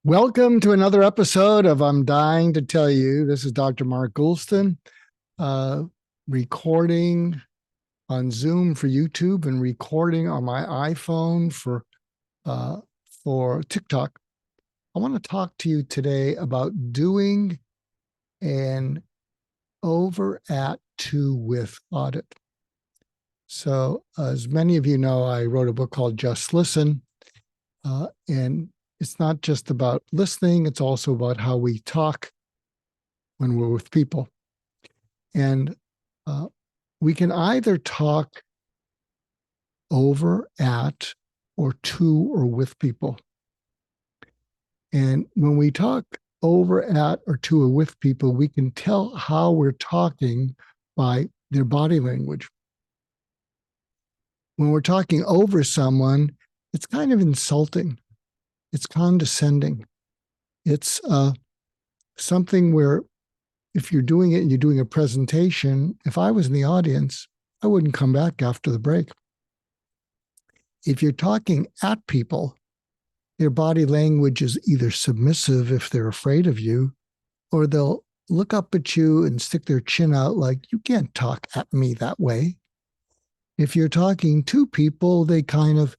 Welcome to another episode of I'm Dying to Tell You. This is Dr. Mark Goulston, uh, recording on Zoom for YouTube and recording on my iPhone uh, for TikTok. I want to talk to you today about doing an over at to with audit. So, as many of you know, I wrote a book called Just Listen, and it's not just about listening, it's also about how we talk when we're with people. And we can either talk over at or to or with people. And when we talk over at or to or with people, we can tell how we're talking by their body language. When we're talking over someone, it's kind of insulting. It's condescending. It's something where if you're doing it and you're doing a presentation, if I was in the audience, I wouldn't come back after the break. If you're talking at people, their body language is either submissive if they're afraid of you, or they'll look up at you and stick their chin out like, you can't talk at me that way. If you're talking to people, they kind of,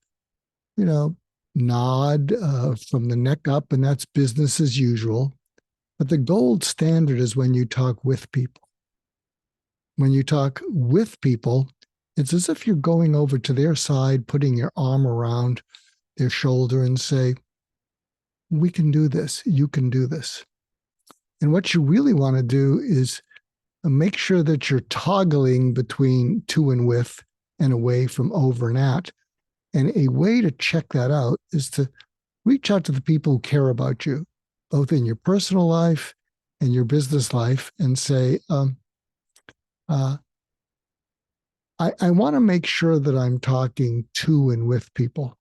nod from the neck up, and that's business as usual. But the gold standard is when you talk with people. When you talk with people, it's as if you're going over to their side, putting your arm around their shoulder and say, we can do this, you can do this. And what you really want to do is make sure that you're toggling between to and with and away from over and at. And a way to check that out is to reach out to the people who care about you, both in your personal life and your business life, and say, I want to make sure that I'm talking to and with people.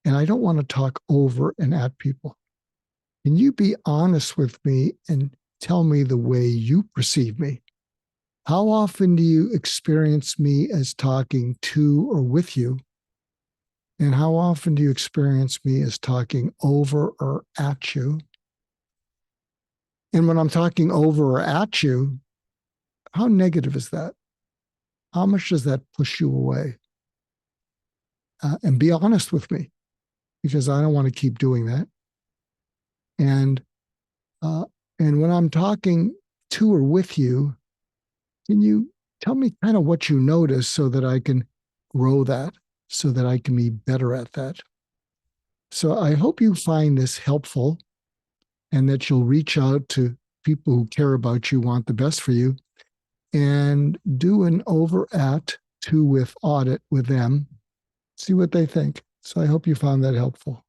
And I don't want to talk over and at people. Can you be honest with me and tell me the way you perceive me? How often do you experience me as talking to or with you? And how often do you experience me as talking over or at you? And when I'm talking over or at you, how negative is that? How much does that push you away? And be honest with me, because I don't want to keep doing that. And when I'm talking to or with you, can you tell me kind of what you notice so that I can grow that, so that I can be better at that? So I hope you find this helpful and that you'll reach out to people who care about you, want the best for you, and do an over at to with audit with them. See what they think. So I hope you found that helpful.